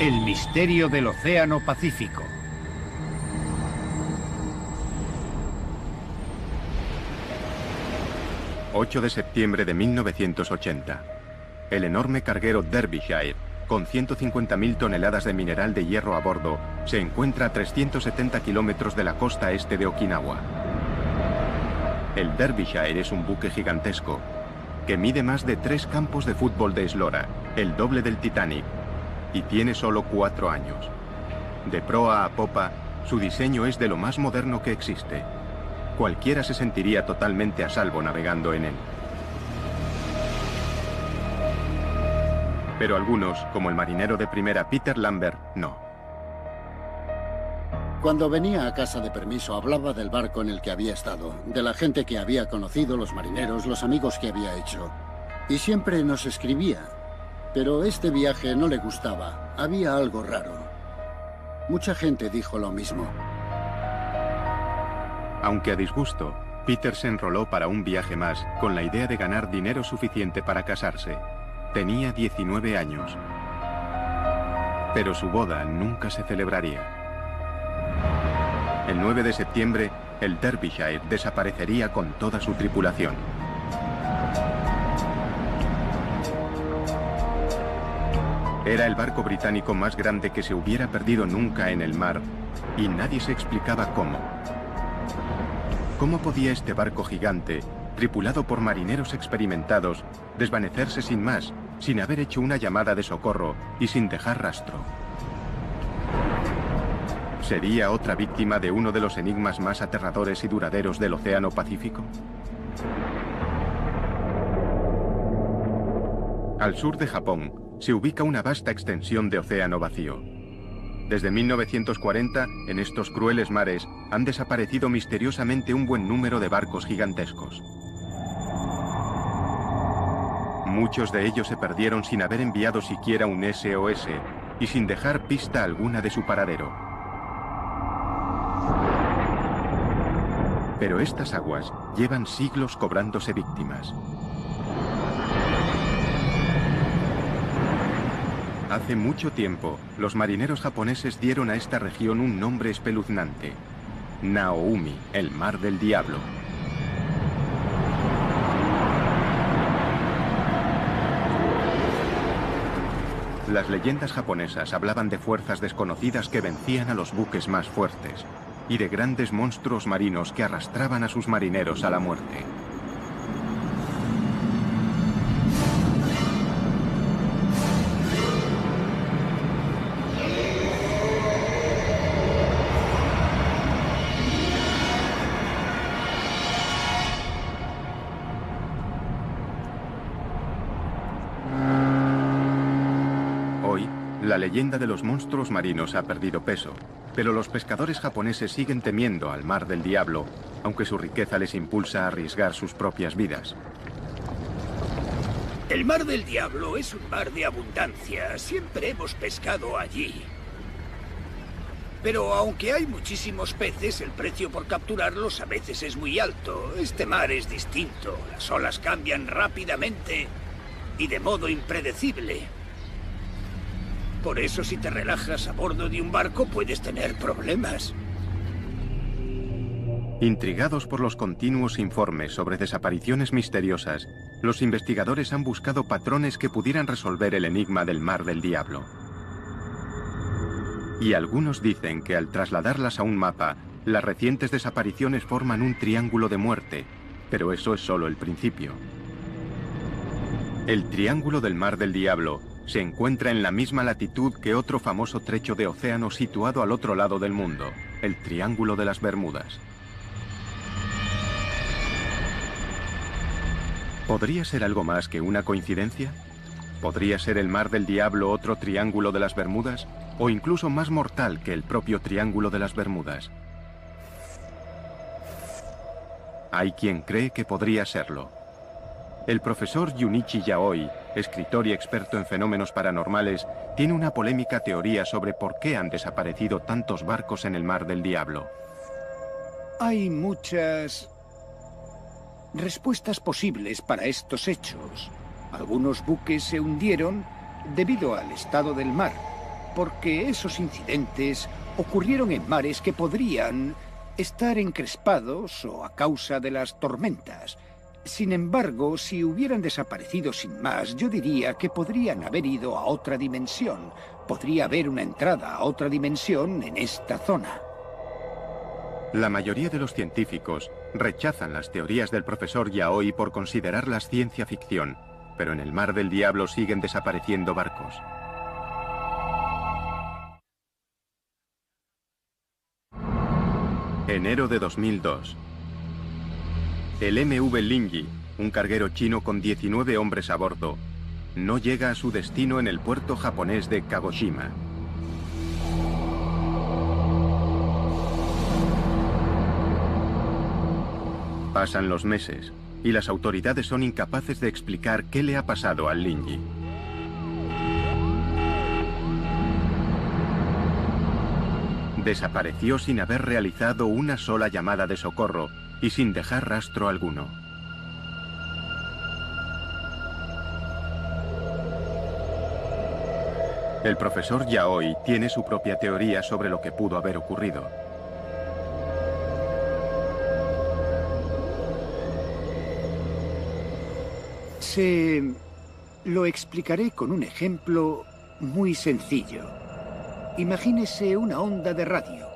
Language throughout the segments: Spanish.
El misterio del Océano Pacífico. ...8 de septiembre de 1980... ...el enorme carguero Derbyshire... ...con 150.000 toneladas de mineral de hierro a bordo... ...se encuentra a 370 kilómetros de la costa este de Okinawa. El Derbyshire es un buque gigantesco... ...que mide más de 3 campos de fútbol de eslora... ...el doble del Titanic... ...y tiene solo 4 años. De proa a popa, su diseño es de lo más moderno que existe... Cualquiera se sentiría totalmente a salvo navegando en él. Pero algunos, como el marinero de primera Peter Lambert, no. Cuando venía a casa de permiso hablaba del barco en el que había estado, de la gente que había conocido, los marineros, los amigos que había hecho. Y siempre nos escribía. Pero este viaje no le gustaba, había algo raro. Mucha gente dijo lo mismo. Aunque a disgusto, Peter se enroló para un viaje más, con la idea de ganar dinero suficiente para casarse. Tenía 19 años. Pero su boda nunca se celebraría. El 9 de septiembre, el Derbyshire desaparecería con toda su tripulación. Era el barco británico más grande que se hubiera perdido nunca en el mar, y nadie se explicaba cómo. ¿Cómo podía este barco gigante, tripulado por marineros experimentados, desvanecerse sin más, sin haber hecho una llamada de socorro y sin dejar rastro? ¿Sería otra víctima de uno de los enigmas más aterradores y duraderos del Océano Pacífico? Al sur de Japón se ubica una vasta extensión de océano vacío. Desde 1940, en estos crueles mares, han desaparecido misteriosamente un buen número de barcos gigantescos. Muchos de ellos se perdieron sin haber enviado siquiera un SOS y sin dejar pista alguna de su paradero. Pero estas aguas llevan siglos cobrándose víctimas. Hace mucho tiempo, los marineros japoneses dieron a esta región un nombre espeluznante: Naoumi, el mar del diablo. Las leyendas japonesas hablaban de fuerzas desconocidas que vencían a los buques más fuertes, y de grandes monstruos marinos que arrastraban a sus marineros a la muerte. La leyenda de los monstruos marinos ha perdido peso, pero los pescadores japoneses siguen temiendo al mar del diablo, aunque su riqueza les impulsa a arriesgar sus propias vidas. El mar del diablo es un mar de abundancia. Siempre hemos pescado allí. Pero aunque hay muchísimos peces, el precio por capturarlos a veces es muy alto. Este mar es distinto. Las olas cambian rápidamente y de modo impredecible. Por eso, si te relajas a bordo de un barco, puedes tener problemas. Intrigados por los continuos informes sobre desapariciones misteriosas, los investigadores han buscado patrones que pudieran resolver el enigma del mar del diablo. Y algunos dicen que al trasladarlas a un mapa, las recientes desapariciones forman un triángulo de muerte, pero eso es solo el principio. El Triángulo del Mar del Diablo se encuentra en la misma latitud que otro famoso trecho de océano situado al otro lado del mundo, el Triángulo de las Bermudas. ¿Podría ser algo más que una coincidencia? ¿Podría ser el Mar del Diablo otro Triángulo de las Bermudas? ¿O incluso más mortal que el propio Triángulo de las Bermudas? Hay quien cree que podría serlo. El profesor Junichi Yaoi, escritor y experto en fenómenos paranormales, tiene una polémica teoría sobre por qué han desaparecido tantos barcos en el Mar del Diablo. Hay muchas respuestas posibles para estos hechos. Algunos buques se hundieron debido al estado del mar. porque esos incidentes ocurrieron en mares que podrían estar encrespados o a causa de las tormentas. Sin embargo, si hubieran desaparecido sin más, yo diría que podrían haber ido a otra dimensión. Podría haber una entrada a otra dimensión en esta zona. La mayoría de los científicos rechazan las teorías del profesor Yaoi por considerarlas ciencia ficción, pero en el Mar del Diablo siguen desapareciendo barcos. Enero de 2002. El MV Lingyi, un carguero chino con 19 hombres a bordo, no llega a su destino en el puerto japonés de Kagoshima. Pasan los meses y las autoridades son incapaces de explicar qué le ha pasado al Lingyi. Desapareció sin haber realizado una sola llamada de socorro y sin dejar rastro alguno. El profesor Yaoi tiene su propia teoría sobre lo que pudo haber ocurrido. Lo explicaré con un ejemplo muy sencillo. Imagínese una onda de radio.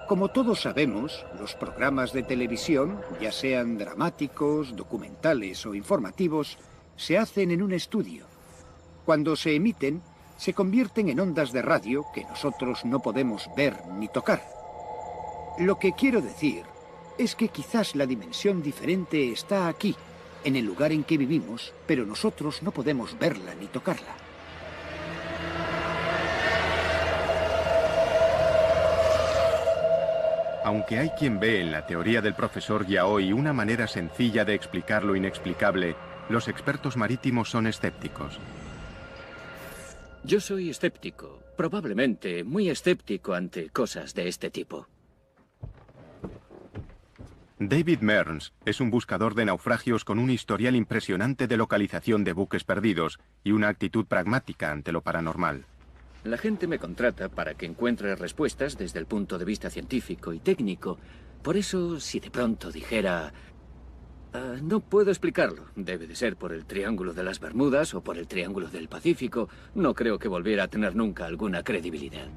Como todos sabemos, los programas de televisión, ya sean dramáticos, documentales o informativos, se hacen en un estudio. Cuando se emiten, se convierten en ondas de radio que nosotros no podemos ver ni tocar. Lo que quiero decir es que quizás la dimensión diferente está aquí, en el lugar en que vivimos, pero nosotros no podemos verla ni tocarla. Aunque hay quien ve en la teoría del profesor Yaoi una manera sencilla de explicar lo inexplicable, los expertos marítimos son escépticos. Yo soy escéptico, probablemente muy escéptico ante cosas de este tipo. David Mearns es un buscador de naufragios con un historial impresionante de localización de buques perdidos y una actitud pragmática ante lo paranormal. La gente me contrata para que encuentre respuestas desde el punto de vista científico y técnico. Por eso, si de pronto dijera... no puedo explicarlo. Debe de ser por el Triángulo de las Bermudas o por el Triángulo del Pacífico. No creo que volviera a tener nunca alguna credibilidad.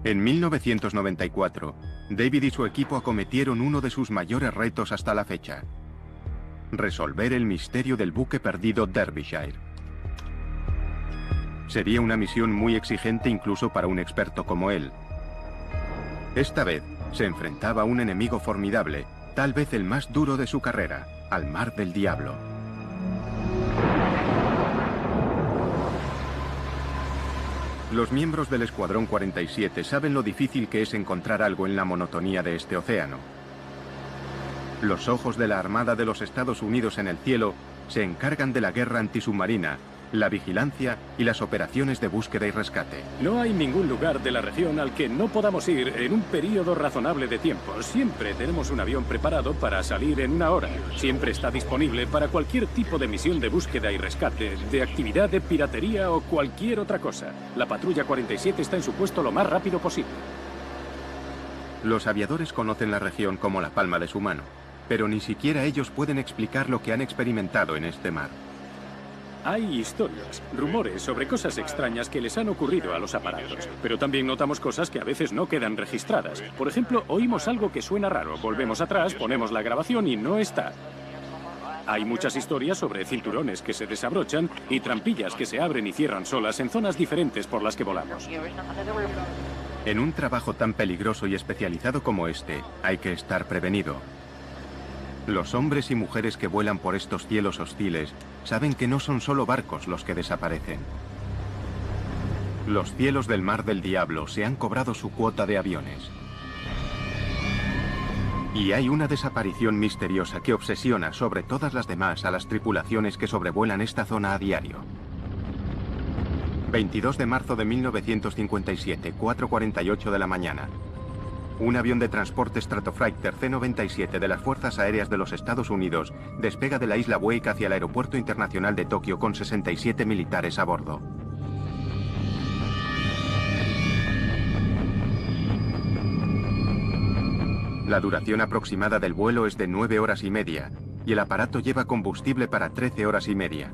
En 1994, David y su equipo acometieron uno de sus mayores retos hasta la fecha: resolver el misterio del buque perdido Derbyshire. Sería una misión muy exigente incluso para un experto como él. Esta vez se enfrentaba a un enemigo formidable, tal vez el más duro de su carrera, al Mar del Diablo. Los miembros del Escuadrón 47 saben lo difícil que es encontrar algo en la monotonía de este océano. Los ojos de la Armada de los Estados Unidos en el cielo se encargan de la guerra antisubmarina, la vigilancia y las operaciones de búsqueda y rescate. No hay ningún lugar de la región al que no podamos ir en un periodo razonable de tiempo. Siempre tenemos un avión preparado para salir en una hora. Siempre está disponible para cualquier tipo de misión de búsqueda y rescate, de actividad de piratería o cualquier otra cosa. La patrulla 47 está en su puesto lo más rápido posible. Los aviadores conocen la región como la palma de su mano, pero ni siquiera ellos pueden explicar lo que han experimentado en este mar. Hay historias, rumores sobre cosas extrañas que les han ocurrido a los aparatos, pero también notamos cosas que a veces no quedan registradas. Por ejemplo, oímos algo que suena raro, volvemos atrás, ponemos la grabación y no está. Hay muchas historias sobre cinturones que se desabrochan y trampillas que se abren y cierran solas en zonas diferentes por las que volamos. En un trabajo tan peligroso y especializado como este, hay que estar prevenido. Los hombres y mujeres que vuelan por estos cielos hostiles saben que no son solo barcos los que desaparecen. Los cielos del Mar del Diablo se han cobrado su cuota de aviones. Y hay una desaparición misteriosa que obsesiona sobre todas las demás a las tripulaciones que sobrevuelan esta zona a diario. 22 de marzo de 1957, 4:48 de la mañana. Un avión de transporte Stratofighter C-97 de las Fuerzas Aéreas de los Estados Unidos despega de la isla Wake hacia el Aeropuerto Internacional de Tokio con 67 militares a bordo. La duración aproximada del vuelo es de 9 horas y media, y el aparato lleva combustible para 13 horas y media.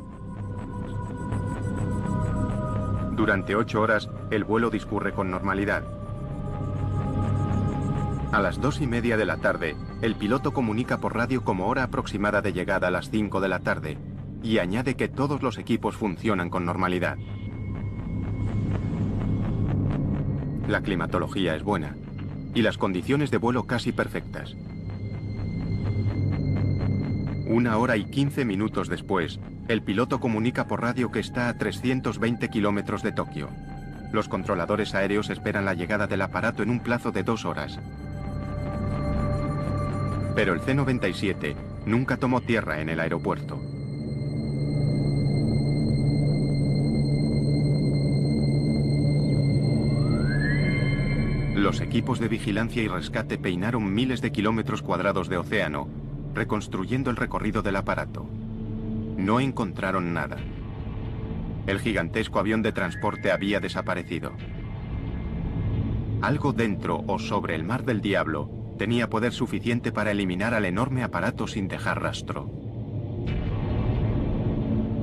Durante 8 horas, el vuelo discurre con normalidad. A las 2:30 de la tarde, el piloto comunica por radio como hora aproximada de llegada a las 5 de la tarde, y añade que todos los equipos funcionan con normalidad. La climatología es buena, y las condiciones de vuelo casi perfectas. 1 hora y 15 minutos después, el piloto comunica por radio que está a 320 kilómetros de Tokio. Los controladores aéreos esperan la llegada del aparato en un plazo de 2 horas. Pero el C-97 nunca tomó tierra en el aeropuerto. Los equipos de vigilancia y rescate peinaron miles de kilómetros cuadrados de océano, reconstruyendo el recorrido del aparato. No encontraron nada. El gigantesco avión de transporte había desaparecido. Algo dentro o sobre el Mar del Diablo tenía poder suficiente para eliminar al enorme aparato sin dejar rastro.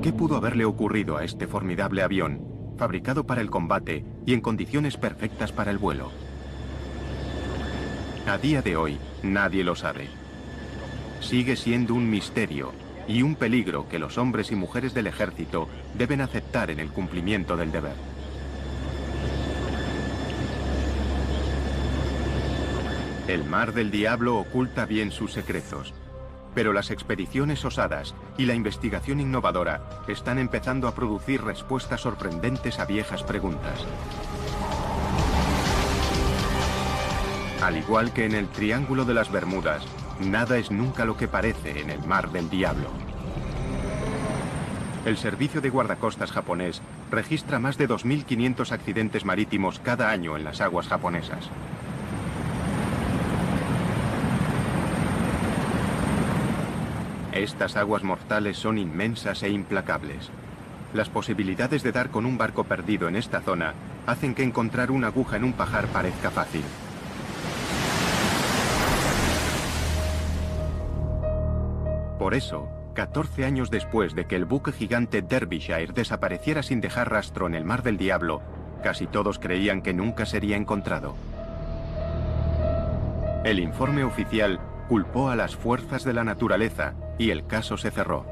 ¿Qué pudo haberle ocurrido a este formidable avión, fabricado para el combate y en condiciones perfectas para el vuelo? A día de hoy, nadie lo sabe. Sigue siendo un misterio y un peligro que los hombres y mujeres del ejército deben aceptar en el cumplimiento del deber. El Mar del Diablo oculta bien sus secretos, pero las expediciones osadas y la investigación innovadora están empezando a producir respuestas sorprendentes a viejas preguntas. Al igual que en el Triángulo de las Bermudas, nada es nunca lo que parece en el Mar del Diablo. El servicio de guardacostas japonés registra más de 2.500 accidentes marítimos cada año en las aguas japonesas. Estas aguas mortales son inmensas e implacables. Las posibilidades de dar con un barco perdido en esta zona hacen que encontrar una aguja en un pajar parezca fácil. Por eso, 14 años después de que el buque gigante Derbyshire desapareciera sin dejar rastro en el Mar del Diablo, casi todos creían que nunca sería encontrado. El informe oficial culpó a las fuerzas de la naturaleza y el caso se cerró.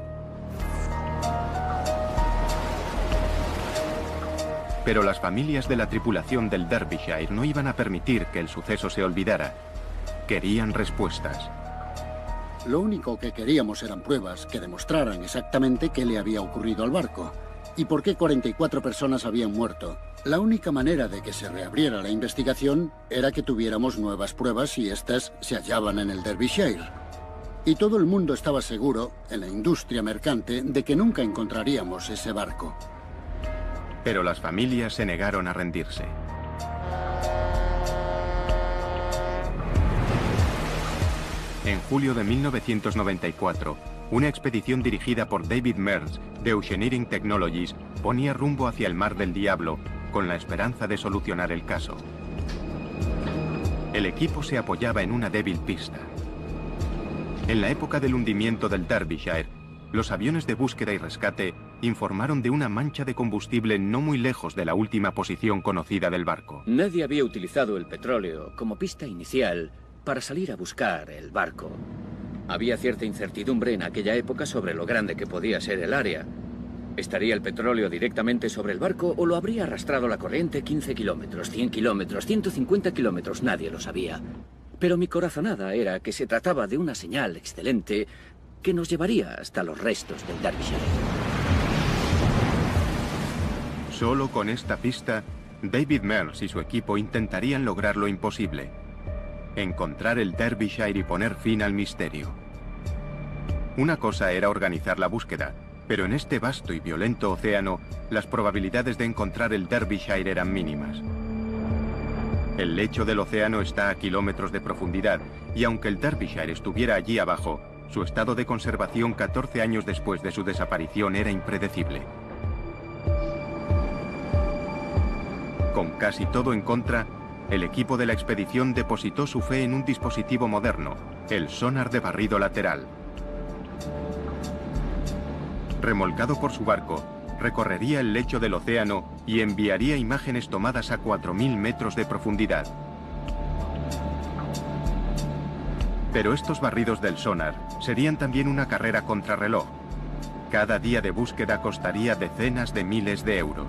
Pero las familias de la tripulación del Derbyshire no iban a permitir que el suceso se olvidara. Querían respuestas. Lo único que queríamos eran pruebas que demostraran exactamente qué le había ocurrido al barco y por qué 44 personas habían muerto. La única manera de que se reabriera la investigación era que tuviéramos nuevas pruebas y estas se hallaban en el Derbyshire. Y todo el mundo estaba seguro, en la industria mercante, de que nunca encontraríamos ese barco. Pero las familias se negaron a rendirse. En julio de 1994, una expedición dirigida por David Mears de Oceaneering Technologies ponía rumbo hacia el Mar del Diablo con la esperanza de solucionar el caso. El equipo se apoyaba en una débil pista. En la época del hundimiento del Derbyshire, los aviones de búsqueda y rescate informaron de una mancha de combustible no muy lejos de la última posición conocida del barco. Nadie había utilizado el petróleo como pista inicial para salir a buscar el barco. Había cierta incertidumbre en aquella época sobre lo grande que podía ser el área. ¿Estaría el petróleo directamente sobre el barco o lo habría arrastrado la corriente 15 kilómetros, 100 kilómetros, 150 kilómetros? Nadie lo sabía. Pero mi corazonada era que se trataba de una señal excelente que nos llevaría hasta los restos del Derbyshire. Solo con esta pista, David Mears y su equipo intentarían lograr lo imposible: encontrar el Derbyshire y poner fin al misterio. Una cosa era organizar la búsqueda, pero en este vasto y violento océano, las probabilidades de encontrar el Derbyshire eran mínimas. El lecho del océano está a kilómetros de profundidad, y aunque el Derbyshire estuviera allí abajo, su estado de conservación 14 años después de su desaparición era impredecible. Con casi todo en contra, el equipo de la expedición depositó su fe en un dispositivo moderno, el sonar de barrido lateral. Remolcado por su barco, recorrería el lecho del océano y enviaría imágenes tomadas a 4.000 metros de profundidad. Pero estos barridos del sonar serían también una carrera contrarreloj. Cada día de búsqueda costaría decenas de miles de euros.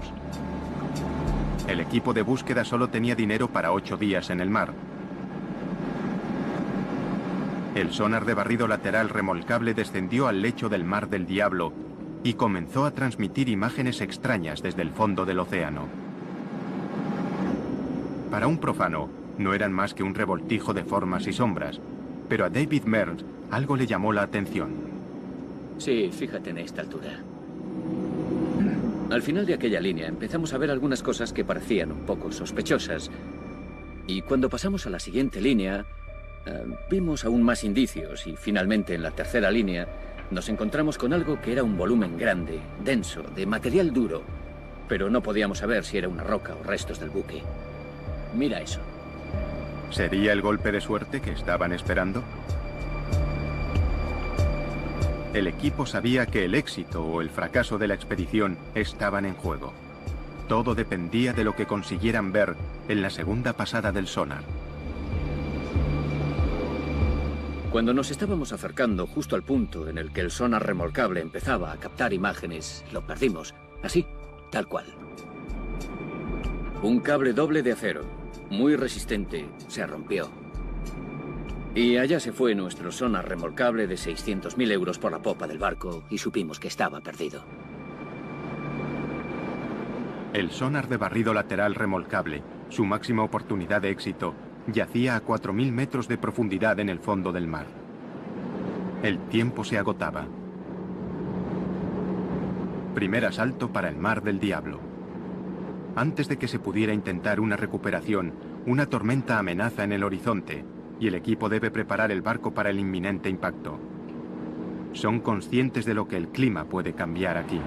El equipo de búsqueda solo tenía dinero para 8 días en el mar. El sonar de barrido lateral remolcable descendió al lecho del Mar del Diablo y comenzó a transmitir imágenes extrañas desde el fondo del océano. Para un profano, no eran más que un revoltijo de formas y sombras, pero a David Mearns algo le llamó la atención. Sí, fíjate en esta altura. Al final de aquella línea empezamos a ver algunas cosas que parecían un poco sospechosas. Y cuando pasamos a la siguiente línea, vimos aún más indicios y finalmente en la tercera línea nos encontramos con algo que era un volumen grande, denso, de material duro, pero no podíamos saber si era una roca o restos del buque. Mira eso. ¿Sería el golpe de suerte que estaban esperando? El equipo sabía que el éxito o el fracaso de la expedición estaban en juego. Todo dependía de lo que consiguieran ver en la segunda pasada del sonar. Cuando nos estábamos acercando justo al punto en el que el sonar remolcable empezaba a captar imágenes, lo perdimos. Así, tal cual. Un cable doble de acero, muy resistente, se rompió. Y allá se fue nuestro sonar remolcable de 600.000 euros por la popa del barco y supimos que estaba perdido. El sonar de barrido lateral remolcable, su máxima oportunidad de éxito, yacía a 4.000 metros de profundidad en el fondo del mar. El tiempo se agotaba. Primer asalto para el Mar del Diablo. Antes de que se pudiera intentar una recuperación, una tormenta amenaza en el horizonte y el equipo debe preparar el barco para el inminente impacto. Son conscientes de lo que el clima puede cambiar aquí.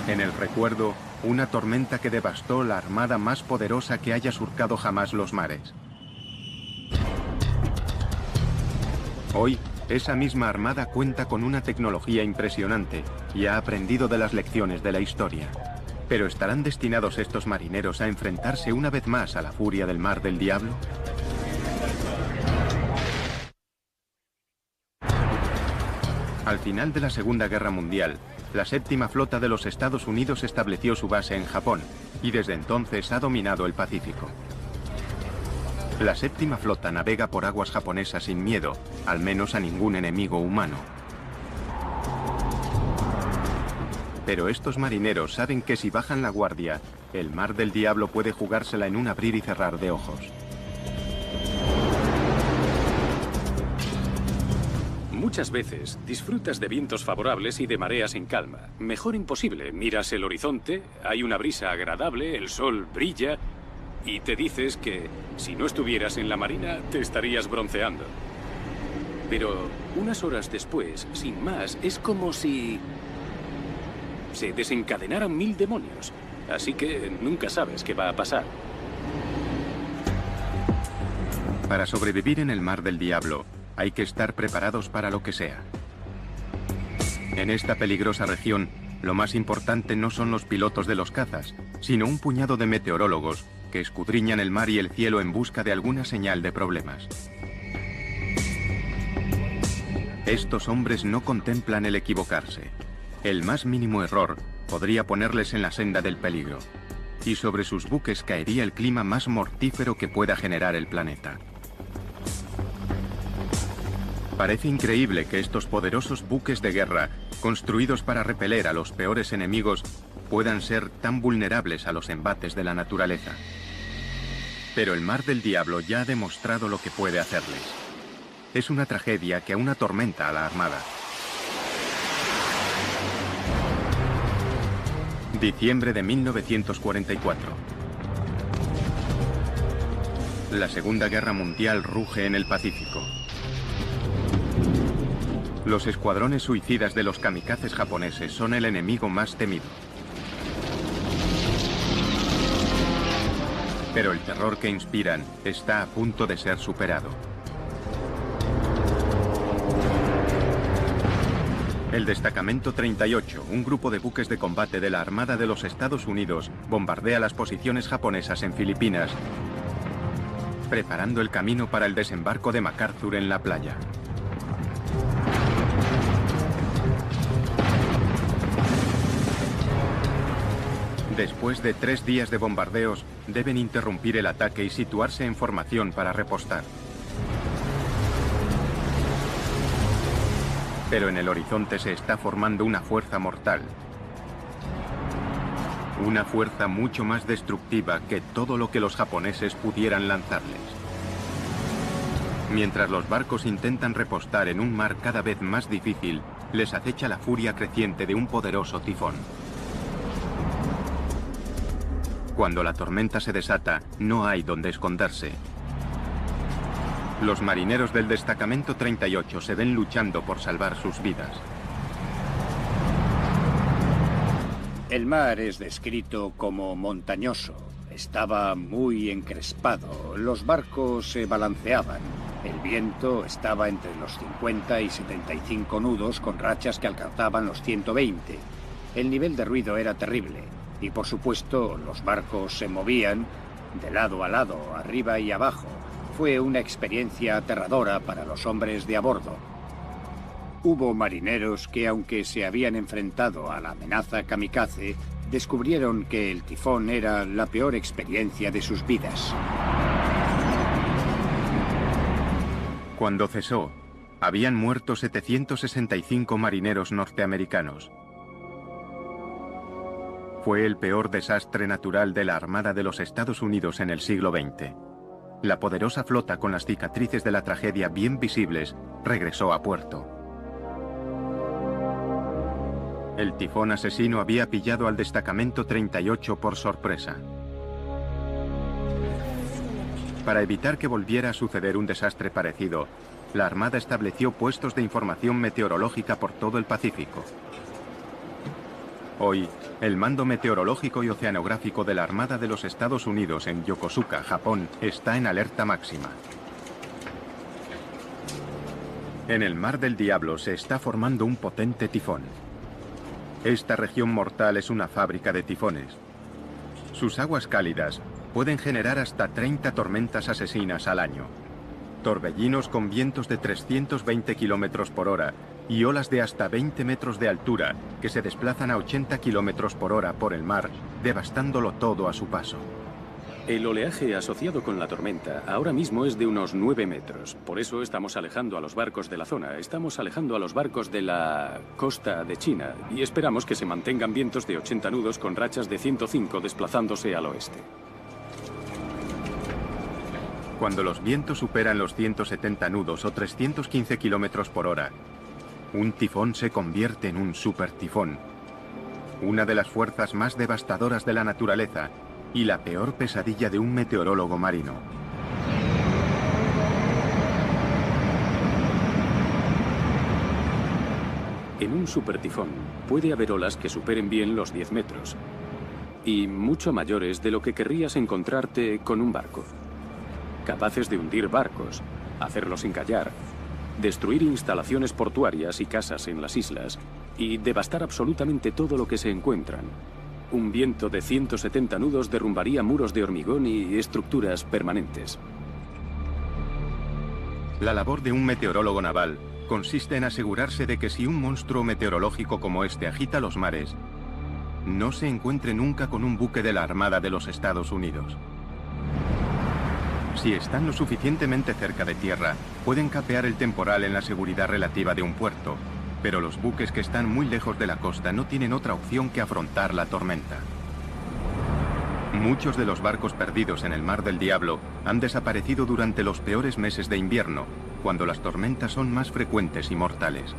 En el recuerdo, una tormenta que devastó la armada más poderosa que haya surcado jamás los mares. Hoy, esa misma armada cuenta con una tecnología impresionante y ha aprendido de las lecciones de la historia. ¿Pero estarán destinados estos marineros a enfrentarse una vez más a la furia del Mar del Diablo? Al final de la Segunda Guerra Mundial, la Séptima Flota de los Estados Unidos estableció su base en Japón y desde entonces ha dominado el Pacífico. La Séptima Flota navega por aguas japonesas sin miedo, al menos a ningún enemigo humano. Pero estos marineros saben que si bajan la guardia, el Mar del Diablo puede jugársela en un abrir y cerrar de ojos. Muchas veces disfrutas de vientos favorables y de mareas en calma. Mejor imposible. Miras el horizonte, hay una brisa agradable, el sol brilla y te dices que si no estuvieras en la marina te estarías bronceando. Pero unas horas después, sin más, es como si se desencadenaran 1000 demonios. Así que nunca sabes qué va a pasar. Para sobrevivir en el Mar del Diablo, hay que estar preparados para lo que sea. En esta peligrosa región, lo más importante no son los pilotos de los cazas, sino un puñado de meteorólogos que escudriñan el mar y el cielo en busca de alguna señal de problemas. Estos hombres no contemplan el equivocarse. El más mínimo error podría ponerles en la senda del peligro, y sobre sus buques caería el clima más mortífero que pueda generar el planeta. Parece increíble que estos poderosos buques de guerra, construidos para repeler a los peores enemigos, puedan ser tan vulnerables a los embates de la naturaleza. Pero el Mar del Diablo ya ha demostrado lo que puede hacerles. Es una tragedia que aún atormenta a la Armada. Diciembre de 1944. La Segunda Guerra Mundial ruge en el Pacífico. Los escuadrones suicidas de los kamikazes japoneses son el enemigo más temido. Pero el terror que inspiran está a punto de ser superado. El Destacamento 38, un grupo de buques de combate de la Armada de los Estados Unidos, bombardea las posiciones japonesas en Filipinas, preparando el camino para el desembarco de MacArthur en la playa. Después de 3 días de bombardeos, deben interrumpir el ataque y situarse en formación para repostar. Pero en el horizonte se está formando una fuerza mortal. Una fuerza mucho más destructiva que todo lo que los japoneses pudieran lanzarles. Mientras los barcos intentan repostar en un mar cada vez más difícil, les acecha la furia creciente de un poderoso tifón. Cuando la tormenta se desata, no hay donde esconderse. Los marineros del Destacamento 38 se ven luchando por salvar sus vidas. El mar es descrito como montañoso. Estaba muy encrespado. Los barcos se balanceaban. El viento estaba entre los 50 y 75 nudos con rachas que alcanzaban los 120. El nivel de ruido era terrible. Y por supuesto, los barcos se movían de lado a lado, arriba y abajo. Fue una experiencia aterradora para los hombres de a bordo. Hubo marineros que, aunque se habían enfrentado a la amenaza kamikaze, descubrieron que el tifón era la peor experiencia de sus vidas. Cuando cesó, habían muerto 765 marineros norteamericanos. Fue el peor desastre natural de la Armada de los Estados Unidos en el siglo XX. La poderosa flota, con las cicatrices de la tragedia bien visibles, regresó a puerto. El tifón asesino había pillado al Destacamento 38 por sorpresa. Para evitar que volviera a suceder un desastre parecido, la Armada estableció puestos de información meteorológica por todo el Pacífico. Hoy, el Mando Meteorológico y Oceanográfico de la Armada de los Estados Unidos en Yokosuka, Japón, está en alerta máxima. En el Mar del Diablo se está formando un potente tifón. Esta región mortal es una fábrica de tifones. Sus aguas cálidas pueden generar hasta 30 tormentas asesinas al año. Torbellinos con vientos de 320 kilómetros por hora y olas de hasta 20 metros de altura que se desplazan a 80 kilómetros por hora por el mar, devastándolo todo a su paso. El oleaje asociado con la tormenta ahora mismo es de unos 9 metros. Por eso estamos alejando a los barcos de la zona. Estamos alejando a los barcos de la costa de China y esperamos que se mantengan vientos de 80 nudos con rachas de 105 desplazándose al oeste. Cuando los vientos superan los 170 nudos o 315 kilómetros por hora, un tifón se convierte en un supertifón. Una de las fuerzas más devastadoras de la naturaleza y la peor pesadilla de un meteorólogo marino. En un supertifón puede haber olas que superen bien los 10 metros y mucho mayores de lo que querrías encontrarte con un barco. Capaces de hundir barcos, hacerlos encallar, destruir instalaciones portuarias y casas en las islas y devastar absolutamente todo lo que se encuentran. Un viento de 170 nudos derrumbaría muros de hormigón y estructuras permanentes. La labor de un meteorólogo naval consiste en asegurarse de que si un monstruo meteorológico como este agita los mares, no se encuentre nunca con un buque de la Armada de los Estados Unidos. Si están lo suficientemente cerca de tierra, pueden capear el temporal en la seguridad relativa de un puerto, pero los buques que están muy lejos de la costa no tienen otra opción que afrontar la tormenta. Muchos de los barcos perdidos en el Mar del Diablo han desaparecido durante los peores meses de invierno, cuando las tormentas son más frecuentes y mortales.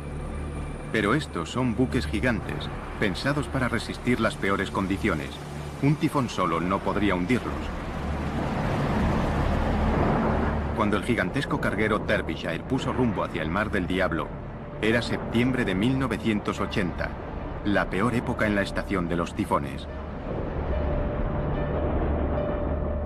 Pero estos son buques gigantes, pensados para resistir las peores condiciones. Un tifón solo no podría hundirlos. Cuando el gigantesco carguero Derbyshire puso rumbo hacia el Mar del Diablo, era septiembre de 1980, la peor época en la estación de los tifones.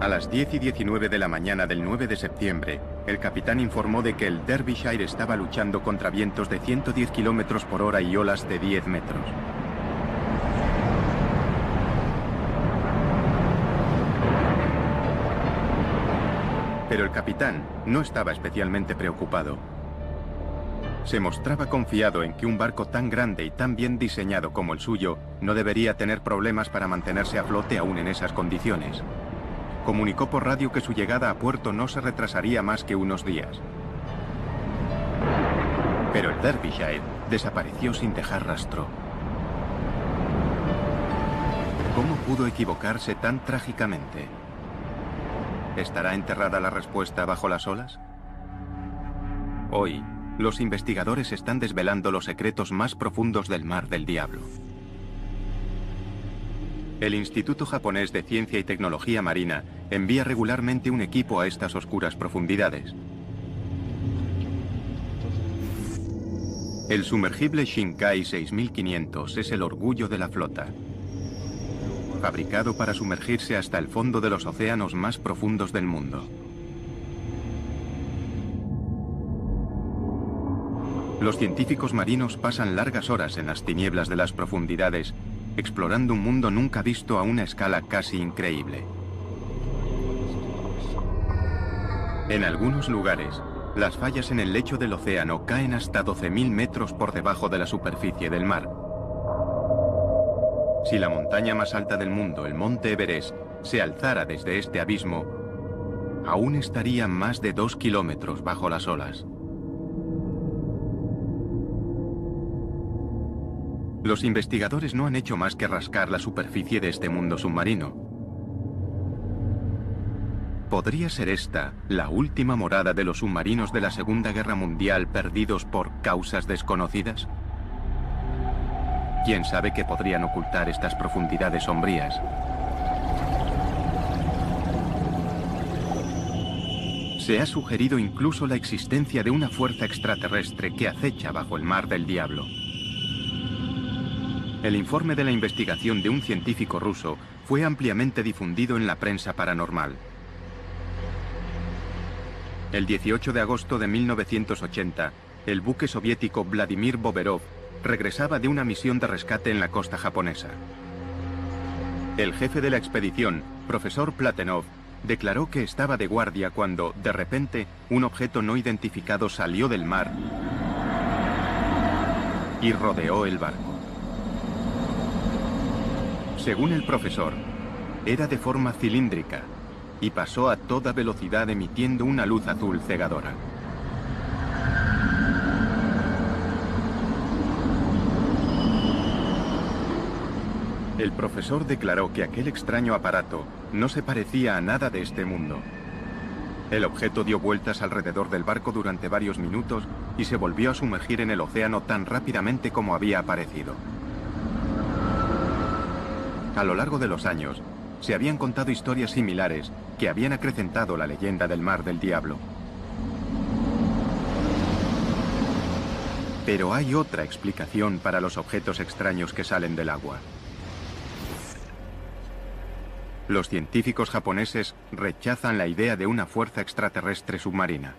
A las 10:19 de la mañana del 9 de septiembre, el capitán informó de que el Derbyshire estaba luchando contra vientos de 110 kilómetros por hora y olas de 10 metros. Pero el capitán no estaba especialmente preocupado. Se mostraba confiado en que un barco tan grande y tan bien diseñado como el suyo no debería tener problemas para mantenerse a flote aún en esas condiciones. Comunicó por radio que su llegada a puerto no se retrasaría más que unos días. Pero el Derbyshire desapareció sin dejar rastro. ¿Cómo pudo equivocarse tan trágicamente? ¿Estará enterrada la respuesta bajo las olas? Hoy, los investigadores están desvelando los secretos más profundos del Mar del Diablo. El Instituto Japonés de Ciencia y Tecnología Marina envía regularmente un equipo a estas oscuras profundidades. El sumergible Shinkai 6500 es el orgullo de la flota. Fabricado para sumergirse hasta el fondo de los océanos más profundos del mundo. Los científicos marinos pasan largas horas en las tinieblas de las profundidades, explorando un mundo nunca visto a una escala casi increíble. En algunos lugares, las fallas en el lecho del océano caen hasta 12.000 metros por debajo de la superficie del mar. Si la montaña más alta del mundo, el Monte Everest, se alzara desde este abismo, aún estaría más de 2 kilómetros bajo las olas. Los investigadores no han hecho más que rascar la superficie de este mundo submarino. ¿Podría ser esta la última morada de los submarinos de la Segunda Guerra Mundial perdidos por causas desconocidas? ¿Quién sabe qué podrían ocultar estas profundidades sombrías? Se ha sugerido incluso la existencia de una fuerza extraterrestre que acecha bajo el Mar del Diablo. El informe de la investigación de un científico ruso fue ampliamente difundido en la prensa paranormal. El 18 de agosto de 1980, el buque soviético Vladimir Boberov regresaba de una misión de rescate en la costa japonesa. El jefe de la expedición, profesor Platenov, declaró que estaba de guardia cuando, de repente, un objeto no identificado salió del mar y rodeó el barco. Según el profesor, era de forma cilíndrica y pasó a toda velocidad emitiendo una luz azul cegadora. El profesor declaró que aquel extraño aparato no se parecía a nada de este mundo. El objeto dio vueltas alrededor del barco durante varios minutos y se volvió a sumergir en el océano tan rápidamente como había aparecido. A lo largo de los años, se habían contado historias similares que habían acrecentado la leyenda del Mar del Diablo. Pero hay otra explicación para los objetos extraños que salen del agua. Los científicos japoneses rechazan la idea de una fuerza extraterrestre submarina.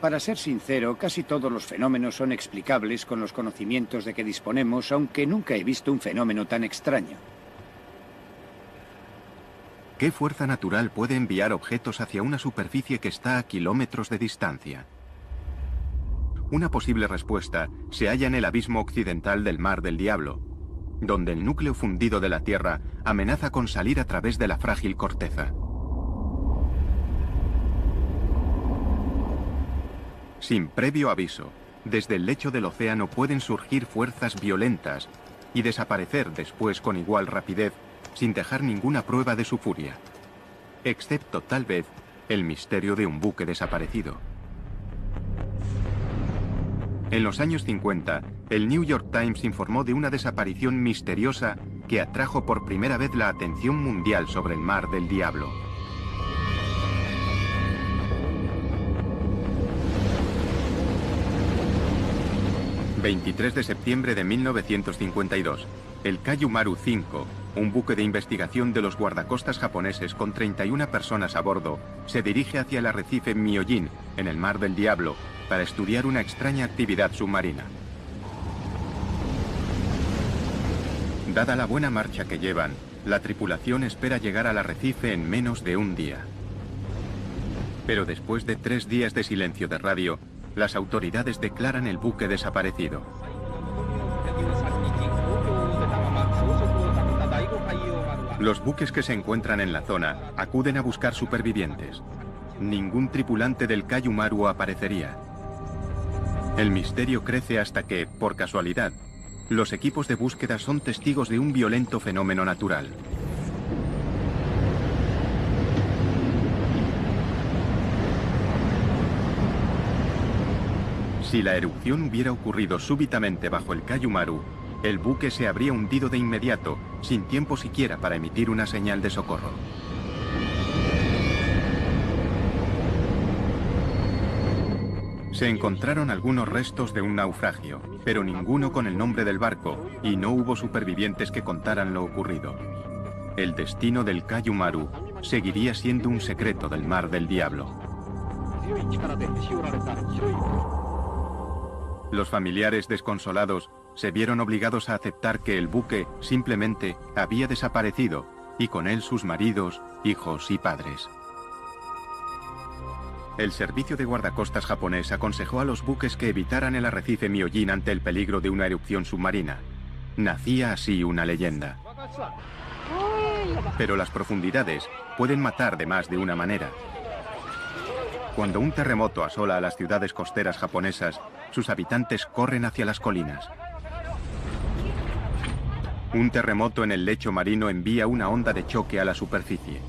Para ser sincero, casi todos los fenómenos son explicables con los conocimientos de que disponemos, aunque nunca he visto un fenómeno tan extraño. ¿Qué fuerza natural puede enviar objetos hacia una superficie que está a kilómetros de distancia? Una posible respuesta se halla en el abismo occidental del Mar del Diablo, donde el núcleo fundido de la Tierra amenaza con salir a través de la frágil corteza. Sin previo aviso, desde el lecho del océano pueden surgir fuerzas violentas y desaparecer después con igual rapidez, sin dejar ninguna prueba de su furia, excepto tal vez el misterio de un buque desaparecido. En los años 50, el New York Times informó de una desaparición misteriosa que atrajo por primera vez la atención mundial sobre el Mar del Diablo. ...23 de septiembre de 1952... el Kayu Maru 5, Un buque de investigación de los guardacostas japoneses con 31 personas a bordo se dirige hacia el arrecife Myojin, en el Mar del Diablo, para estudiar una extraña actividad submarina. Dada la buena marcha que llevan, la tripulación espera llegar al arrecife en menos de un día. Pero después de 3 días de silencio de radio, las autoridades declaran el buque desaparecido. Los buques que se encuentran en la zona acuden a buscar supervivientes. Ningún tripulante del Kaiju Maru aparecería. El misterio crece hasta que, por casualidad, los equipos de búsqueda son testigos de un violento fenómeno natural. Si la erupción hubiera ocurrido súbitamente bajo el Kaiju Maru, el buque se habría hundido de inmediato, sin tiempo siquiera para emitir una señal de socorro. Se encontraron algunos restos de un naufragio, pero ninguno con el nombre del barco, y no hubo supervivientes que contaran lo ocurrido. El destino del Kaiju Maru seguiría siendo un secreto del Mar del Diablo. Los familiares desconsolados se vieron obligados a aceptar que el buque simplemente había desaparecido, y con él sus maridos, hijos y padres. El servicio de guardacostas japonés aconsejó a los buques que evitaran el arrecife Myojin ante el peligro de una erupción submarina. Nacía así una leyenda. Pero las profundidades pueden matar de más de una manera. Cuando un terremoto asola a las ciudades costeras japonesas, sus habitantes corren hacia las colinas. Un terremoto en el lecho marino envía una onda de choque a la superficie.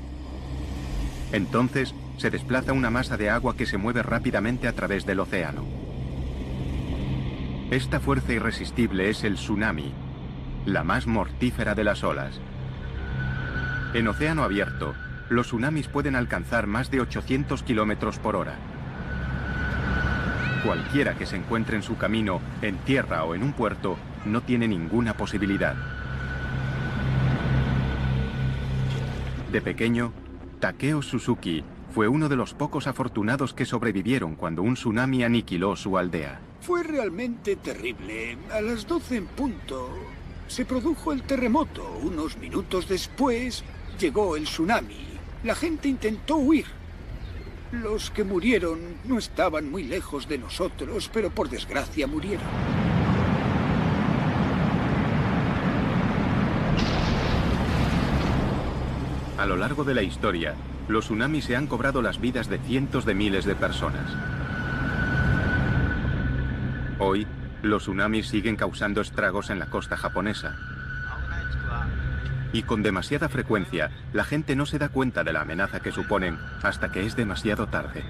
Entonces, se desplaza una masa de agua que se mueve rápidamente a través del océano. Esta fuerza irresistible es el tsunami, la más mortífera de las olas. En océano abierto, los tsunamis pueden alcanzar más de 800 kilómetros por hora. Cualquiera que se encuentre en su camino, en tierra o en un puerto, no tiene ninguna posibilidad. De pequeño, Takeo Suzuki fue uno de los pocos afortunados que sobrevivieron cuando un tsunami aniquiló su aldea. Fue realmente terrible. A las 12 en punto se produjo el terremoto. Unos minutos después llegó el tsunami. La gente intentó huir. Los que murieron no estaban muy lejos de nosotros, pero por desgracia murieron. A lo largo de la historia, los tsunamis se han cobrado las vidas de cientos de miles de personas. Hoy, los tsunamis siguen causando estragos en la costa japonesa. Y con demasiada frecuencia, la gente no se da cuenta de la amenaza que suponen hasta que es demasiado tarde.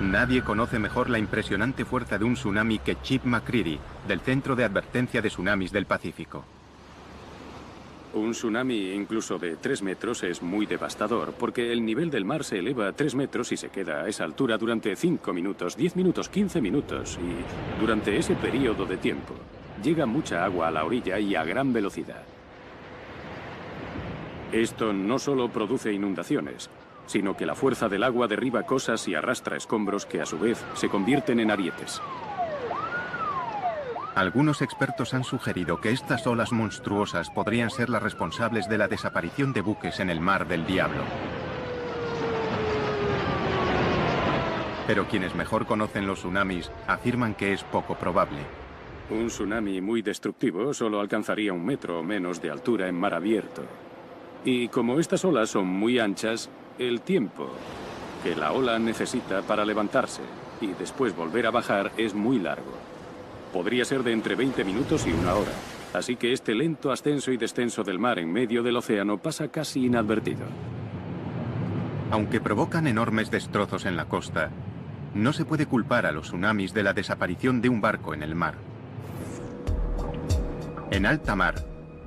Nadie conoce mejor la impresionante fuerza de un tsunami que Chip McCreary, del Centro de Advertencia de Tsunamis del Pacífico. Un tsunami incluso de 3 metros es muy devastador, porque el nivel del mar se eleva a 3 metros y se queda a esa altura durante 5 minutos, 10 minutos, 15 minutos, y durante ese periodo de tiempo llega mucha agua a la orilla y a gran velocidad. Esto no solo produce inundaciones, sino que la fuerza del agua derriba cosas y arrastra escombros que a su vez se convierten en arietes. Algunos expertos han sugerido que estas olas monstruosas podrían ser las responsables de la desaparición de buques en el Mar del Diablo. Pero quienes mejor conocen los tsunamis afirman que es poco probable. Un tsunami muy destructivo solo alcanzaría 1 metro o menos de altura en mar abierto. Y como estas olas son muy anchas, el tiempo que la ola necesita para levantarse y después volver a bajar es muy largo. Podría ser de entre 20 minutos y 1 hora. Así que este lento ascenso y descenso del mar en medio del océano pasa casi inadvertido. Aunque provocan enormes destrozos en la costa, no se puede culpar a los tsunamis de la desaparición de un barco en el mar. En alta mar,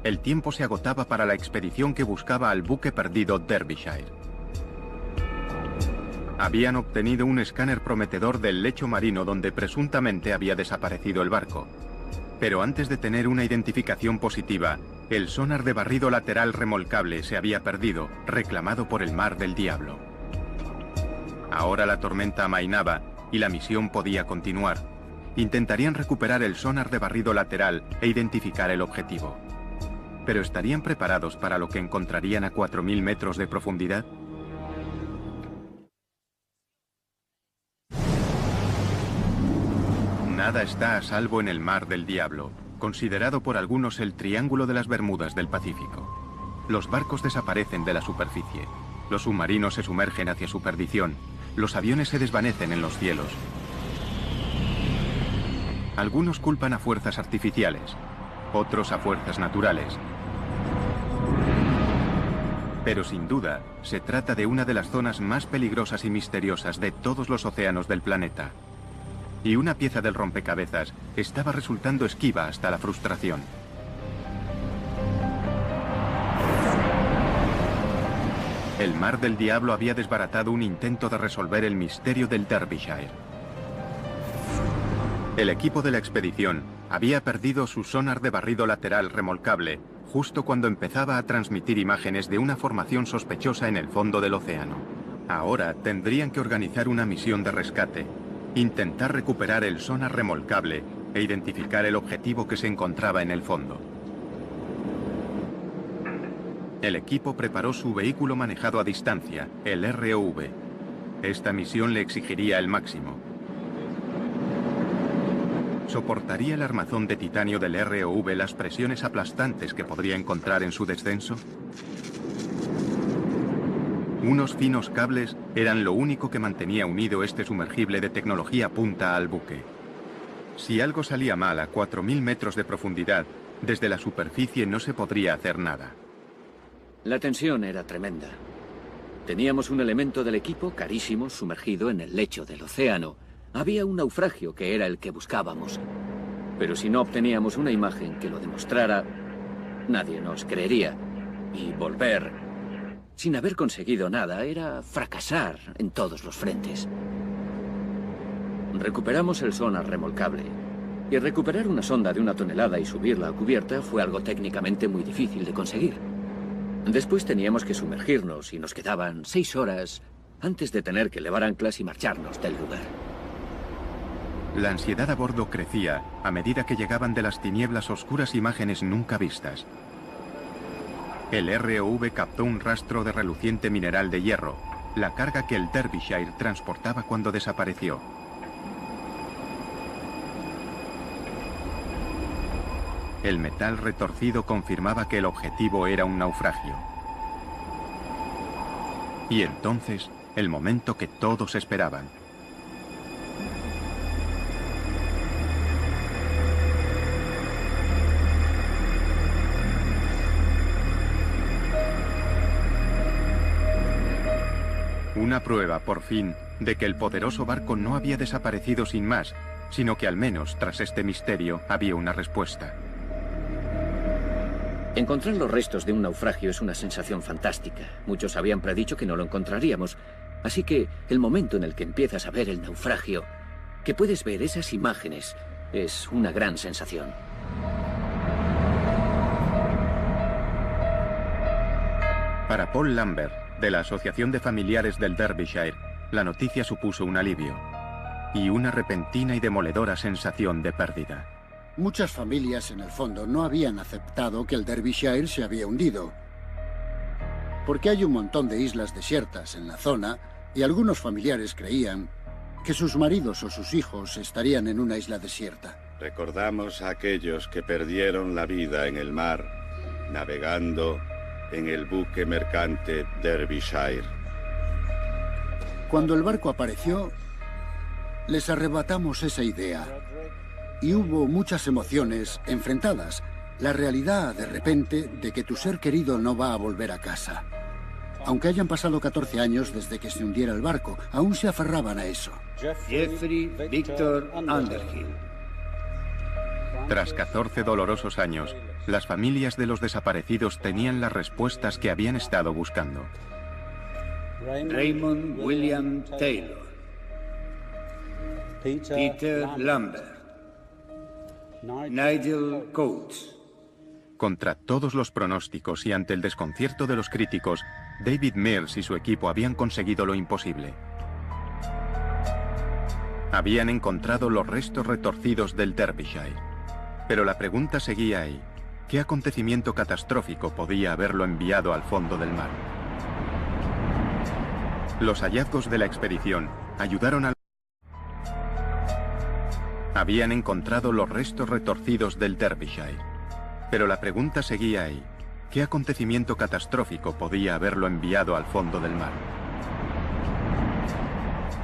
el tiempo se agotaba para la expedición que buscaba al buque perdido Derbyshire. Habían obtenido un escáner prometedor del lecho marino donde presuntamente había desaparecido el barco. Pero antes de tener una identificación positiva, el sonar de barrido lateral remolcable se había perdido, reclamado por el Mar del Diablo. Ahora la tormenta amainaba y la misión podía continuar. Intentarían recuperar el sonar de barrido lateral e identificar el objetivo. ¿Pero estarían preparados para lo que encontrarían a 4.000 metros de profundidad? Nada está a salvo en el Mar del Diablo, considerado por algunos el Triángulo de las Bermudas del Pacífico. Los barcos desaparecen de la superficie, los submarinos se sumergen hacia su perdición, los aviones se desvanecen en los cielos. Algunos culpan a fuerzas artificiales, otros a fuerzas naturales. Pero sin duda, se trata de una de las zonas más peligrosas y misteriosas de todos los océanos del planeta. Y una pieza del rompecabezas estaba resultando esquiva hasta la frustración. El Mar del Diablo había desbaratado un intento de resolver el misterio del Derbyshire. El equipo de la expedición había perdido su sonar de barrido lateral remolcable justo cuando empezaba a transmitir imágenes de una formación sospechosa en el fondo del océano. Ahora tendrían que organizar una misión de rescate, intentar recuperar el sonar remolcable e identificar el objetivo que se encontraba en el fondo. El equipo preparó su vehículo manejado a distancia, el ROV. Esta misión le exigiría el máximo. ¿Soportaría el armazón de titanio del ROV las presiones aplastantes que podría encontrar en su descenso? Unos finos cables eran lo único que mantenía unido este sumergible de tecnología punta al buque. Si algo salía mal a 4.000 metros de profundidad, desde la superficie no se podría hacer nada. La tensión era tremenda. Teníamos un elemento del equipo carísimo sumergido en el lecho del océano. Había un naufragio que era el que buscábamos. Pero si no obteníamos una imagen que lo demostrara, nadie nos creería. Y volver, sin haber conseguido nada, era fracasar en todos los frentes. Recuperamos el sonar remolcable. Y recuperar una sonda de 1 tonelada y subirla a cubierta fue algo técnicamente muy difícil de conseguir. Después teníamos que sumergirnos y nos quedaban 6 horas antes de tener que levar anclas y marcharnos del lugar. La ansiedad a bordo crecía a medida que llegaban de las tinieblas oscuras imágenes nunca vistas. El ROV captó un rastro de reluciente mineral de hierro, la carga que el Derbyshire transportaba cuando desapareció. El metal retorcido confirmaba que el objetivo era un naufragio. Y entonces, el momento que todos esperaban. Una prueba, por fin, de que el poderoso barco no había desaparecido sin más, sino que al menos, tras este misterio, había una respuesta. Encontrar los restos de un naufragio es una sensación fantástica. Muchos habían predicho que no lo encontraríamos. Así que el momento en el que empiezas a ver el naufragio, que puedes ver esas imágenes, es una gran sensación. Para Paul Lambert, de la Asociación de Familiares del Derbyshire, la noticia supuso un alivio y una repentina y demoledora sensación de pérdida. Muchas familias en el fondo no habían aceptado que el Derbyshire se había hundido, porque hay un montón de islas desiertas en la zona y algunos familiares creían que sus maridos o sus hijos estarían en una isla desierta. Recordamos a aquellos que perdieron la vida en el mar, navegando en el buque mercante Derbyshire. Cuando el barco apareció, les arrebatamos esa idea. Y hubo muchas emociones enfrentadas. La realidad, de repente, de que tu ser querido no va a volver a casa. Aunque hayan pasado 14 años desde que se hundiera el barco, aún se aferraban a eso. Jeffrey Victor Underhill. Tras 14 dolorosos años, las familias de los desaparecidos tenían las respuestas que habían estado buscando. Raymond William Taylor. Peter Lambert. Nigel Coates. Contra todos los pronósticos y ante el desconcierto de los críticos, David Mills y su equipo habían conseguido lo imposible. Habían encontrado los restos retorcidos del Derbyshire. Pero la pregunta seguía ahí. ¿Qué acontecimiento catastrófico podía haberlo enviado al fondo del mar? Los hallazgos de la expedición ayudaron a... Habían encontrado los restos retorcidos del Derbyshire. Pero la pregunta seguía ahí. ¿Qué acontecimiento catastrófico podía haberlo enviado al fondo del mar?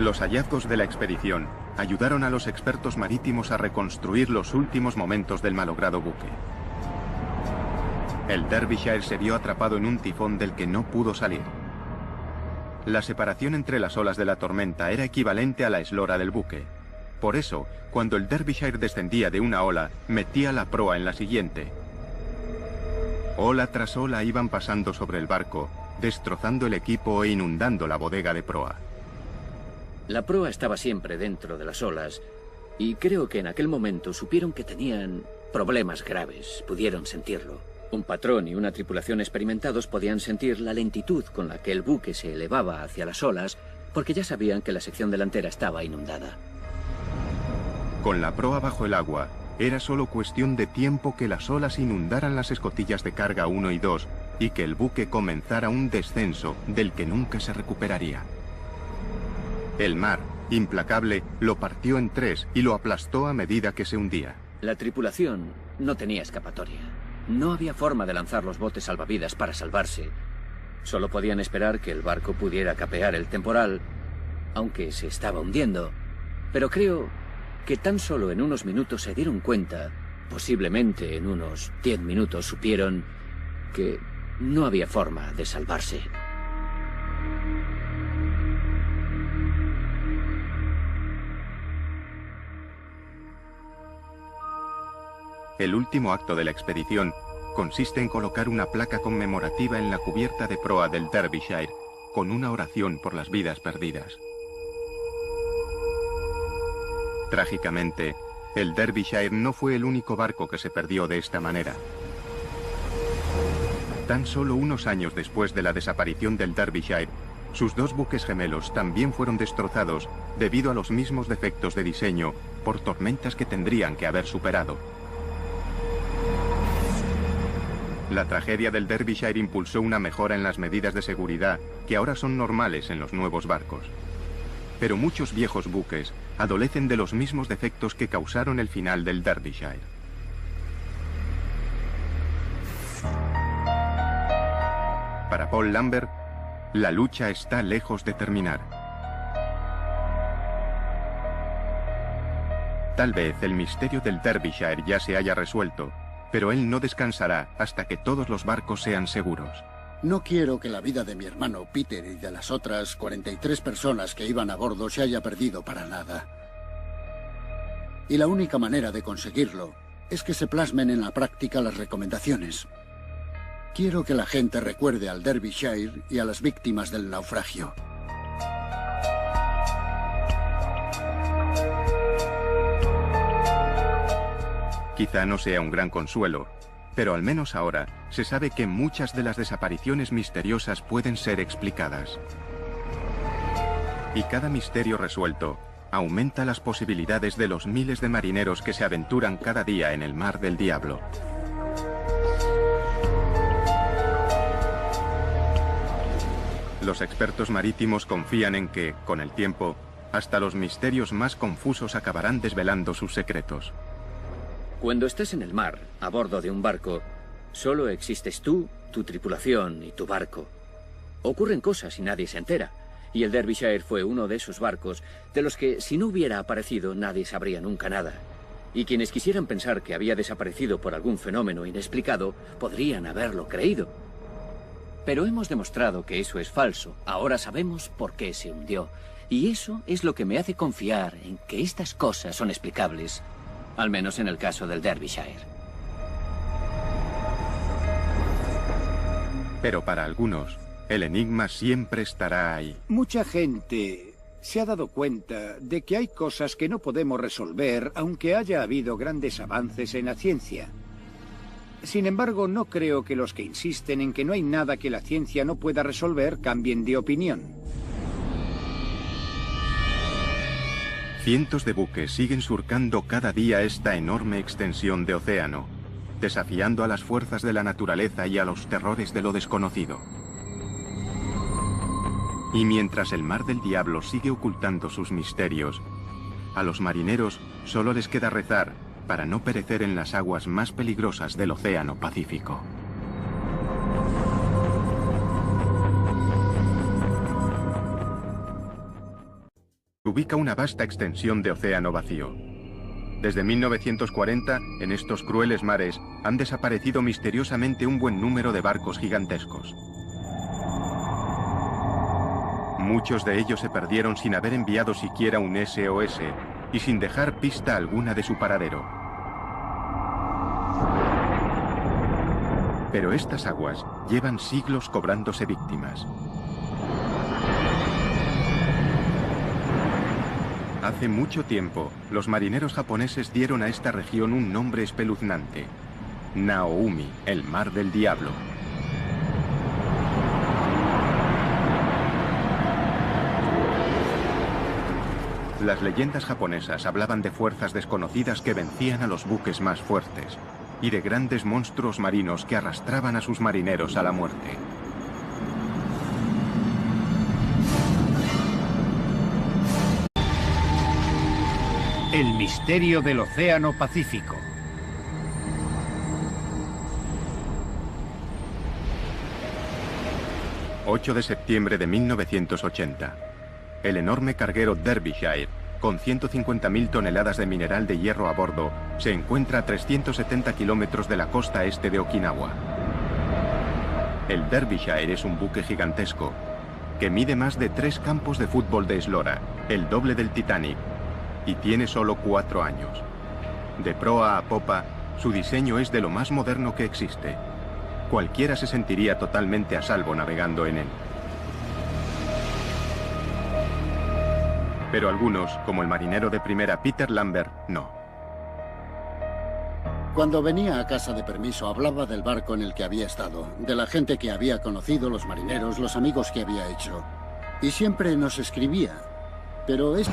Los hallazgos de la expedición ayudaron a los expertos marítimos a reconstruir los últimos momentos del malogrado buque. El Derbyshire se vio atrapado en un tifón del que no pudo salir. La separación entre las olas de la tormenta era equivalente a la eslora del buque. Por eso, cuando el Derbyshire descendía de una ola, metía la proa en la siguiente. Ola tras ola iban pasando sobre el barco, destrozando el equipo e inundando la bodega de proa. La proa estaba siempre dentro de las olas, y creo que en aquel momento supieron que tenían problemas graves, pudieron sentirlo. Un patrón y una tripulación experimentados podían sentir la lentitud con la que el buque se elevaba hacia las olas, porque ya sabían que la sección delantera estaba inundada. Con la proa bajo el agua, era solo cuestión de tiempo que las olas inundaran las escotillas de carga 1 y 2 y que el buque comenzara un descenso del que nunca se recuperaría. El mar, implacable, lo partió en tres y lo aplastó a medida que se hundía. La tripulación no tenía escapatoria. No había forma de lanzar los botes salvavidas para salvarse. Solo podían esperar que el barco pudiera capear el temporal, aunque se estaba hundiendo. Pero creo que tan solo en unos minutos se dieron cuenta, posiblemente en unos 10 minutos supieron que no había forma de salvarse. El último acto de la expedición consiste en colocar una placa conmemorativa en la cubierta de proa del Derbyshire, con una oración por las vidas perdidas. Trágicamente, el Derbyshire no fue el único barco que se perdió de esta manera. Tan solo unos años después de la desaparición del Derbyshire, sus dos buques gemelos también fueron destrozados debido a los mismos defectos de diseño por tormentas que tendrían que haber superado. La tragedia del Derbyshire impulsó una mejora en las medidas de seguridad que ahora son normales en los nuevos barcos. Pero muchos viejos buques adolecen de los mismos defectos que causaron el final del Derbyshire. Para Paul Lambert, la lucha está lejos de terminar. Tal vez el misterio del Derbyshire ya se haya resuelto, pero él no descansará hasta que todos los barcos sean seguros. No quiero que la vida de mi hermano Peter y de las otras 43 personas que iban a bordo se haya perdido para nada. Y la única manera de conseguirlo es que se plasmen en la práctica las recomendaciones. Quiero que la gente recuerde al Derbyshire y a las víctimas del naufragio. Quizá no sea un gran consuelo, pero al menos ahora se sabe que muchas de las desapariciones misteriosas pueden ser explicadas. Y cada misterio resuelto aumenta las posibilidades de los miles de marineros que se aventuran cada día en el mar del diablo. Los expertos marítimos confían en que, con el tiempo, hasta los misterios más confusos acabarán desvelando sus secretos. Cuando estés en el mar, a bordo de un barco, solo existes tú, tu tripulación y tu barco. Ocurren cosas y nadie se entera. Y el Derbyshire fue uno de esos barcos de los que, si no hubiera aparecido, nadie sabría nunca nada. Y quienes quisieran pensar que había desaparecido por algún fenómeno inexplicado, podrían haberlo creído. Pero hemos demostrado que eso es falso. Ahora sabemos por qué se hundió. Y eso es lo que me hace confiar en que estas cosas son explicables. Al menos en el caso del Derbyshire. Pero para algunos, el enigma siempre estará ahí. Mucha gente se ha dado cuenta de que hay cosas que no podemos resolver aunque haya habido grandes avances en la ciencia. Sin embargo, no creo que los que insisten en que no hay nada que la ciencia no pueda resolver cambien de opinión. Cientos de buques siguen surcando cada día esta enorme extensión de océano, desafiando a las fuerzas de la naturaleza y a los terrores de lo desconocido. Y mientras el Mar del Diablo sigue ocultando sus misterios, a los marineros solo les queda rezar para no perecer en las aguas más peligrosas del Océano Pacífico. Ubica una vasta extensión de océano vacío. Desde 1940, en estos crueles mares, han desaparecido misteriosamente un buen número de barcos gigantescos. Muchos de ellos se perdieron sin haber enviado siquiera un SOS y sin dejar pista alguna de su paradero. Pero estas aguas llevan siglos cobrándose víctimas. Hace mucho tiempo, los marineros japoneses dieron a esta región un nombre espeluznante: Naoumi, el Mar del Diablo. Las leyendas japonesas hablaban de fuerzas desconocidas que vencían a los buques más fuertes y de grandes monstruos marinos que arrastraban a sus marineros a la muerte. El misterio del Océano Pacífico. ...8 de septiembre de 1980... el enorme carguero Derbyshire, con 150.000 toneladas de mineral de hierro a bordo, se encuentra a 370 kilómetros de la costa este de Okinawa. El Derbyshire es un buque gigantesco que mide más de 3 campos de fútbol de eslora, el doble del Titanic, y tiene solo 4 años. De proa a popa, su diseño es de lo más moderno que existe. Cualquiera se sentiría totalmente a salvo navegando en él. Pero algunos, como el marinero de primera Peter Lambert, no. Cuando venía a casa de permiso hablaba del barco en el que había estado, de la gente que había conocido, los marineros, los amigos que había hecho. Y siempre nos escribía. Pero es...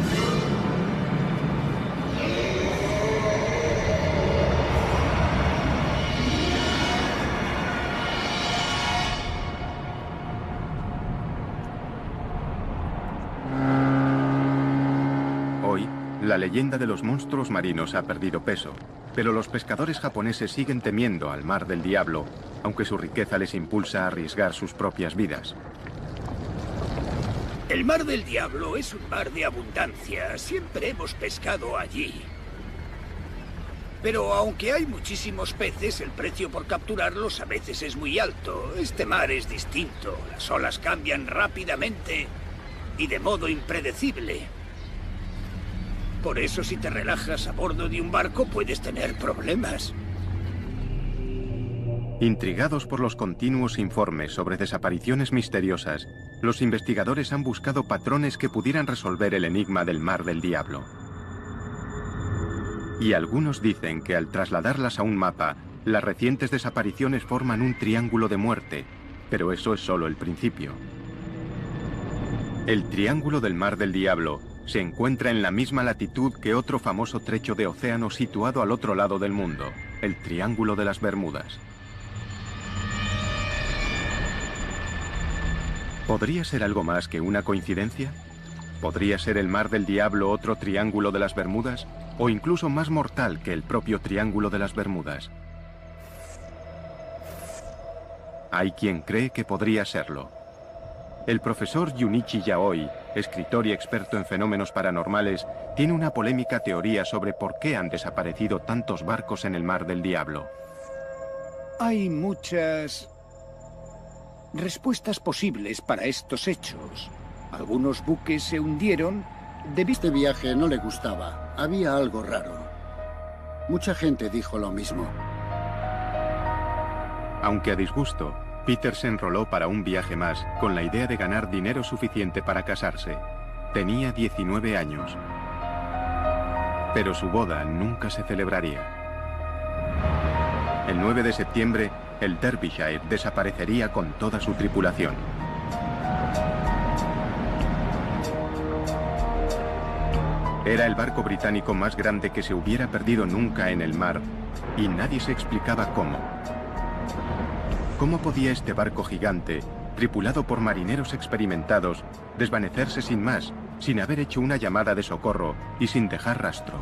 La leyenda de los monstruos marinos ha perdido peso, pero los pescadores japoneses siguen temiendo al Mar del Diablo, aunque su riqueza les impulsa a arriesgar sus propias vidas. El Mar del Diablo es un mar de abundancia. Siempre hemos pescado allí. Pero aunque hay muchísimos peces, el precio por capturarlos a veces es muy alto. Este mar es distinto. Las olas cambian rápidamente y de modo impredecible. Por eso, si te relajas a bordo de un barco, puedes tener problemas. Intrigados por los continuos informes sobre desapariciones misteriosas, los investigadores han buscado patrones que pudieran resolver el enigma del Mar del Diablo. Y algunos dicen que al trasladarlas a un mapa, las recientes desapariciones forman un triángulo de muerte, pero eso es solo el principio. El Triángulo del Mar del Diablo se encuentra en la misma latitud que otro famoso trecho de océano situado al otro lado del mundo, el Triángulo de las Bermudas. ¿Podría ser algo más que una coincidencia? ¿Podría ser el Mar del Diablo otro Triángulo de las Bermudas? ¿O incluso más mortal que el propio Triángulo de las Bermudas? Hay quien cree que podría serlo. El profesor Junichi Yaoi, escritor y experto en fenómenos paranormales, tiene una polémica teoría sobre por qué han desaparecido tantos barcos en el Mar del Diablo. Hay muchas respuestas posibles para estos hechos. Algunos buques se hundieron debido... Este viaje no le gustaba. Había algo raro. Mucha gente dijo lo mismo. Aunque a disgusto, Peter se enroló para un viaje más con la idea de ganar dinero suficiente para casarse. Tenía 19 años, pero su boda nunca se celebraría. El 9 de septiembre, el Derbyshire desaparecería con toda su tripulación. Era el barco británico más grande que se hubiera perdido nunca en el mar, y nadie se explicaba cómo. ¿Cómo podía este barco gigante, tripulado por marineros experimentados, desvanecerse sin más, sin haber hecho una llamada de socorro y sin dejar rastro?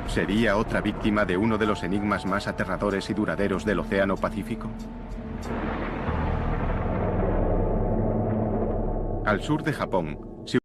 ¿Sería otra víctima de uno de los enigmas más aterradores y duraderos del Océano Pacífico? Al sur de Japón,